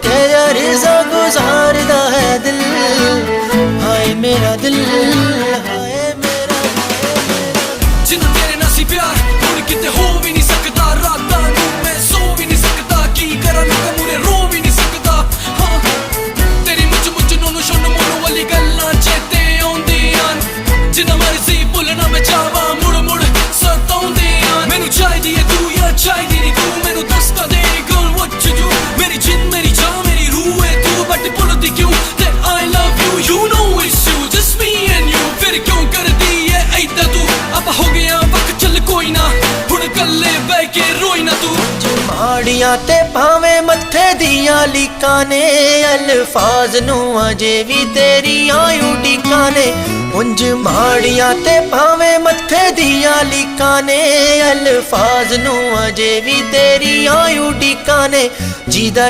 के अर्ज़ा गुज़ारदा है दिल। हाय मेरा दिल, हाय मेरा जिन्ना तेरे नाल सी प्यार हुण किते हो भी नहीं सकदा। रातां नूं मैं सो भी नहीं सकदा, की करां लोकां मूरे रो भी नहीं सकदा। हाँ तेरी मुझ नूनू शोनू मोनू वाली गल्लां चेते आउंदियां, जिन्ना मर्जी भुल्लना मैं चाहवां मुड़ मुड़ सताउंदियां। मैनू चाहिदी है तू या चाहिदी नहीं तू, मैनू दसदा दे girl what to do। मेरी जिंद मेरी जान मेरी रूह है तू, बट भुल्लदी क्यों ते I love you, you know it's you, just me and you। फिर क्यों करदी है ऐदां तू, अब हो गया वक्त चल कोई ना, हुण कल्ले बैठ के रोई ना तू। माड़ियां ते भावें मत्थे दियां लीकां ने, अल्फाज नूं अजे भी तेरियां उडीकां ने। उंज माड़ियां ते भावें मत्थे दियां लीकां ने, अल्फाज नूं अजे भी तेरियां उडीकां ने। जीदा